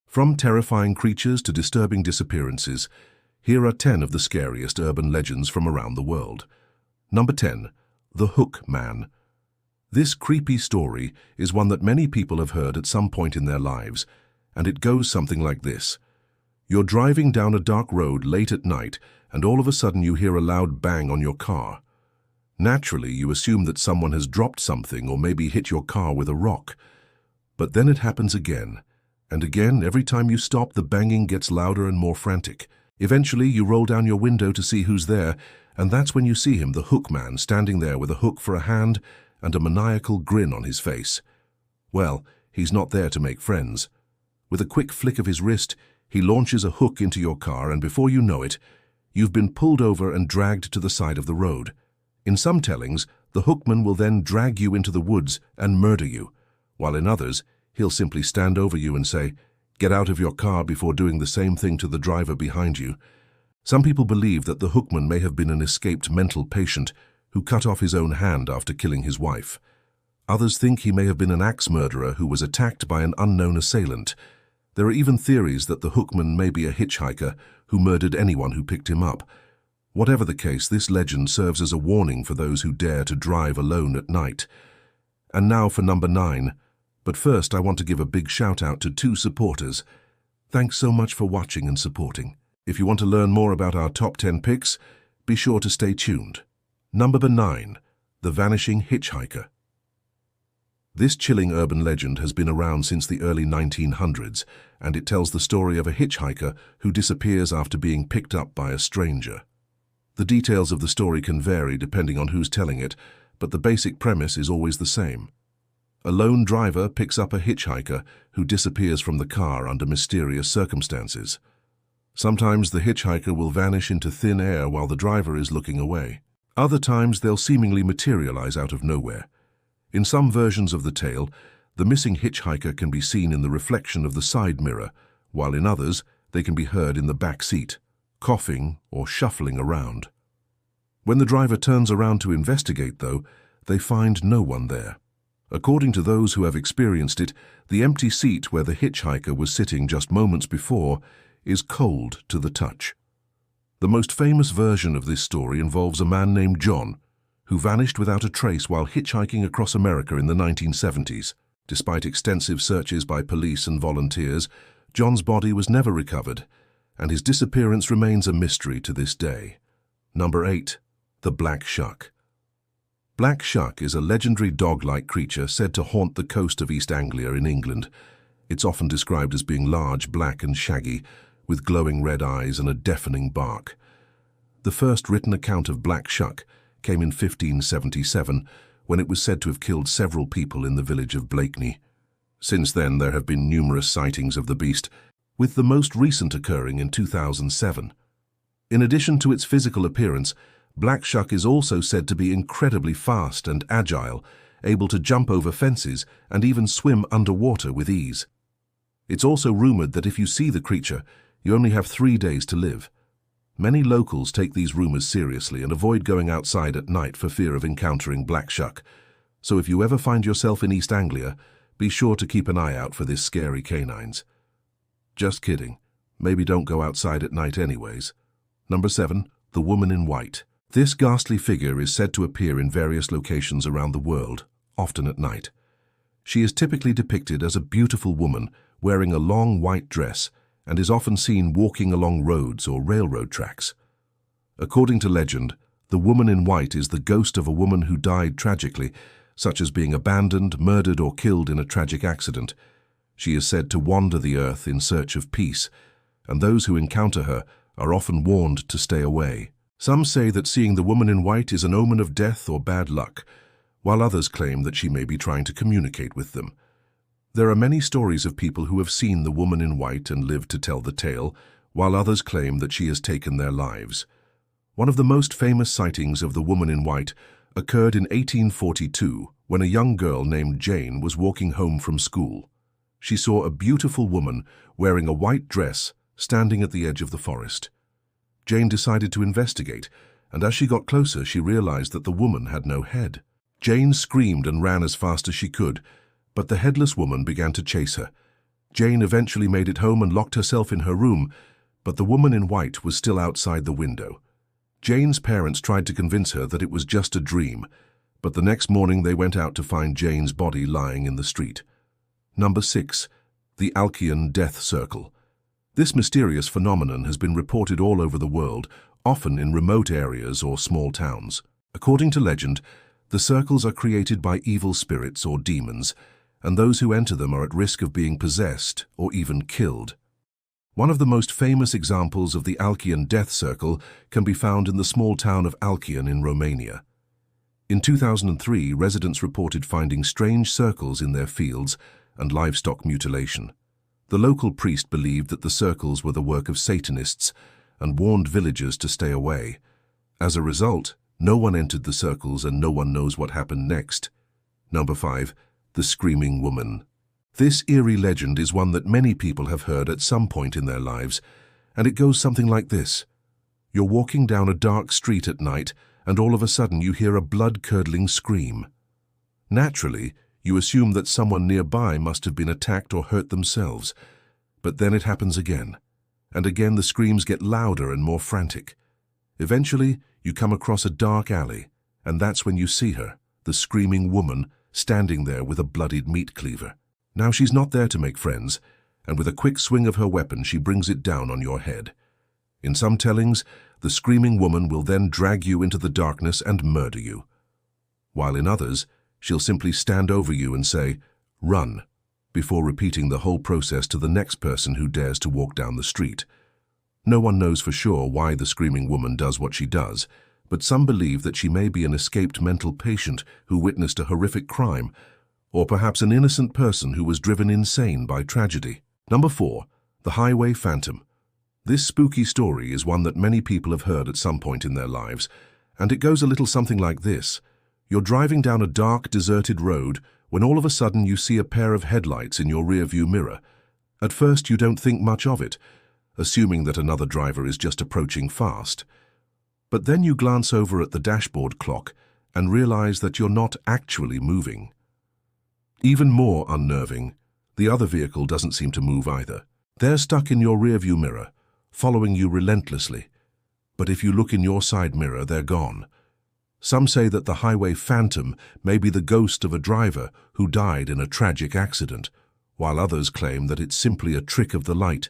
From terrifying creatures to disturbing disappearances, here are 10 of the scariest urban legends from around the world. Number 10. The Hook Man. This creepy story is one that many people have heard at some point in their lives, and it goes something like this. You're driving down a dark road late at night, and all of a sudden you hear a loud bang on your car. Naturally, you assume that someone has dropped something or maybe hit your car with a rock. But then it happens again. And again, every time you stop, the banging gets louder and more frantic. Eventually, you roll down your window to see who's there, and that's when you see him, the Hook Man, standing there with a hook for a hand and a maniacal grin on his face. Well, he's not there to make friends. With a quick flick of his wrist, he launches a hook into your car, and before you know it, you've been pulled over and dragged to the side of the road. In some tellings, the hookman will then drag you into the woods and murder you, while in others, he'll simply stand over you and say, "Get out of your car," before doing the same thing to the driver behind you. Some people believe that the hookman may have been an escaped mental patient who cut off his own hand after killing his wife. Others think he may have been an axe murderer who was attacked by an unknown assailant. There are even theories that the hookman may be a hitchhiker who murdered anyone who picked him up. Whatever the case, this legend serves as a warning for those who dare to drive alone at night. And now for number 9. But first, I want to give a big shout out to 2 supporters. Thanks so much for watching and supporting. If you want to learn more about our top 10 picks, be sure to stay tuned. Number 9. The Vanishing Hitchhiker. This chilling urban legend has been around since the early 1900s, and it tells the story of a hitchhiker who disappears after being picked up by a stranger. The details of the story can vary depending on who's telling it, but the basic premise is always the same. A lone driver picks up a hitchhiker who disappears from the car under mysterious circumstances. Sometimes the hitchhiker will vanish into thin air while the driver is looking away. Other times they'll seemingly materialize out of nowhere. In some versions of the tale, the missing hitchhiker can be seen in the reflection of the side mirror, while in others they can be heard in the back seat, coughing or shuffling around. When the driver turns around to investigate, though, they find no one there. According to those who have experienced it, the empty seat where the hitchhiker was sitting just moments before is cold to the touch. The most famous version of this story involves a man named John, who vanished without a trace while hitchhiking across America in the 1970s. Despite extensive searches by police and volunteers, John's body was never recovered, and his disappearance remains a mystery to this day. Number 8. The Black Shuck. Black Shuck is a legendary dog-like creature said to haunt the coast of East Anglia in England. It's often described as being large, black and shaggy, with glowing red eyes and a deafening bark. The first written account of Black Shuck came in 1577, when it was said to have killed several people in the village of Blakeney. Since then, there have been numerous sightings of the beast, with the most recent occurring in 2007. In addition to its physical appearance, Black Shuck is also said to be incredibly fast and agile, able to jump over fences and even swim underwater with ease. It's also rumored that if you see the creature, you only have 3 days to live. Many locals take these rumors seriously and avoid going outside at night for fear of encountering Black Shuck. So if you ever find yourself in East Anglia, be sure to keep an eye out for this scary canines. Just kidding. Maybe don't go outside at night anyways. Number 7. The Woman in White. This ghastly figure is said to appear in various locations around the world, often at night. She is typically depicted as a beautiful woman wearing a long white dress and is often seen walking along roads or railroad tracks. According to legend, the woman in white is the ghost of a woman who died tragically, such as being abandoned, murdered, or killed in a tragic accident. She is said to wander the earth in search of peace, and those who encounter her are often warned to stay away. Some say that seeing the woman in white is an omen of death or bad luck, while others claim that she may be trying to communicate with them. There are many stories of people who have seen the woman in white and lived to tell the tale, while others claim that she has taken their lives. One of the most famous sightings of the woman in white occurred in 1842 when a young girl named Jane was walking home from school. She saw a beautiful woman wearing a white dress standing at the edge of the forest. Jane decided to investigate, and as she got closer, she realized that the woman had no head. Jane screamed and ran as fast as she could, but the headless woman began to chase her. Jane eventually made it home and locked herself in her room, but the woman in white was still outside the window. Jane's parents tried to convince her that it was just a dream, but the next morning they went out to find Jane's body lying in the street. Number 6. The Alkean Death Circle. This mysterious phenomenon has been reported all over the world, often in remote areas or small towns. According to legend, the circles are created by evil spirits or demons, and those who enter them are at risk of being possessed or even killed. One of the most famous examples of the Alkean Death Circle can be found in the small town of Alkean in Romania. In 2003, residents reported finding strange circles in their fields and livestock mutilation. The local priest believed that the circles were the work of Satanists and warned villagers to stay away. As a result, no one entered the circles and no one knows what happened next. Number 5. The Screaming Woman. This eerie legend is one that many people have heard at some point in their lives, and it goes something like this. You're walking down a dark street at night, and all of a sudden you hear a blood-curdling scream. Naturally, you assume that someone nearby must have been attacked or hurt themselves, but then it happens again, and again the screams get louder and more frantic. Eventually, you come across a dark alley, and that's when you see her, the screaming woman, standing there with a bloodied meat cleaver. Now she's not there to make friends, and with a quick swing of her weapon she brings it down on your head. In some tellings, the screaming woman will then drag you into the darkness and murder you, while in others, she'll simply stand over you and say, "Run," before repeating the whole process to the next person who dares to walk down the street. No one knows for sure why the screaming woman does what she does, but some believe that she may be an escaped mental patient who witnessed a horrific crime, or perhaps an innocent person who was driven insane by tragedy. Number 4. The Highway Phantom. This spooky story is one that many people have heard at some point in their lives, and it goes a little something like this. You're driving down a dark, deserted road when all of a sudden you see a pair of headlights in your rearview mirror. At first you don't think much of it, assuming that another driver is just approaching fast. But then you glance over at the dashboard clock and realize that you're not actually moving. Even more unnerving, the other vehicle doesn't seem to move either. They're stuck in your rearview mirror, following you relentlessly. But if you look in your side mirror, they're gone. Some say that the highway phantom may be the ghost of a driver who died in a tragic accident, while others claim that it's simply a trick of the light.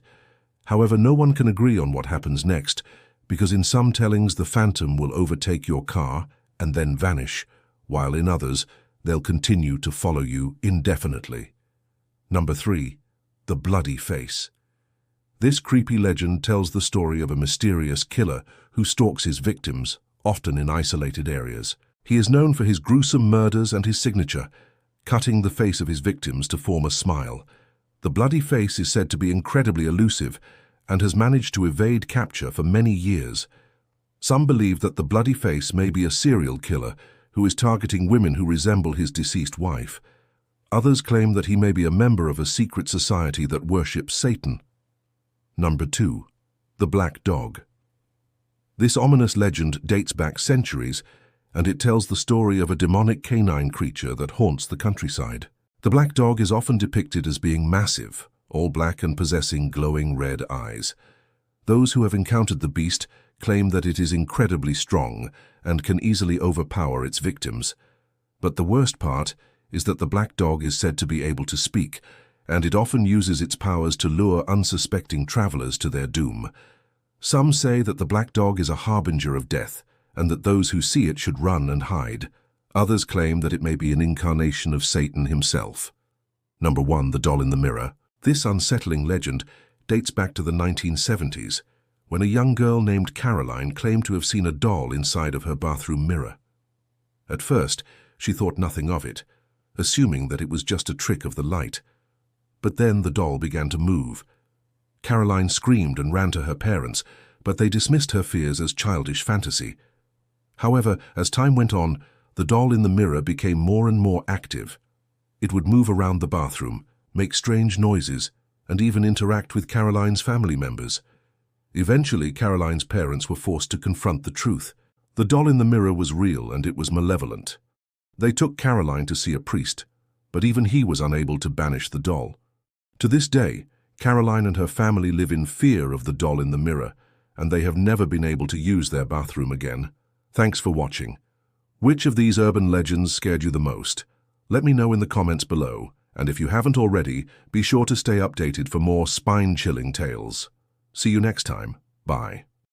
However, no one can agree on what happens next, because in some tellings the phantom will overtake your car and then vanish, while in others they'll continue to follow you indefinitely. Number 3. The Bloody Face. This creepy legend tells the story of a mysterious killer who stalks his victims, often in isolated areas. He is known for his gruesome murders and his signature, cutting the face of his victims to form a smile. The bloody face is said to be incredibly elusive and has managed to evade capture for many years. Some believe that the bloody face may be a serial killer who is targeting women who resemble his deceased wife. Others claim that he may be a member of a secret society that worships Satan. Number 2. The Black Dog. This ominous legend dates back centuries, and it tells the story of a demonic canine creature that haunts the countryside. The black dog is often depicted as being massive, all black and possessing glowing red eyes. Those who have encountered the beast claim that it is incredibly strong and can easily overpower its victims. But the worst part is that the black dog is said to be able to speak, and it often uses its powers to lure unsuspecting travelers to their doom. Some say that the black dog is a harbinger of death, and that those who see it should run and hide. Others claim that it may be an incarnation of Satan himself. Number 1. The Doll in the Mirror. This unsettling legend dates back to the 1970s, when a young girl named Caroline claimed to have seen a doll inside of her bathroom mirror. At first, she thought nothing of it, assuming that it was just a trick of the light. But then the doll began to move. Caroline screamed and ran to her parents, but they dismissed her fears as childish fantasy. However, as time went on, the doll in the mirror became more and more active. It would move around the bathroom, make strange noises, and even interact with Caroline's family members. Eventually, Caroline's parents were forced to confront the truth. The doll in the mirror was real and it was malevolent. They took Caroline to see a priest, but even he was unable to banish the doll. To this day, Caroline and her family live in fear of the doll in the mirror, and they have never been able to use their bathroom again. Thanks for watching. Which of these urban legends scared you the most? Let me know in the comments below, and if you haven't already, be sure to stay updated for more spine-chilling tales. See you next time. Bye.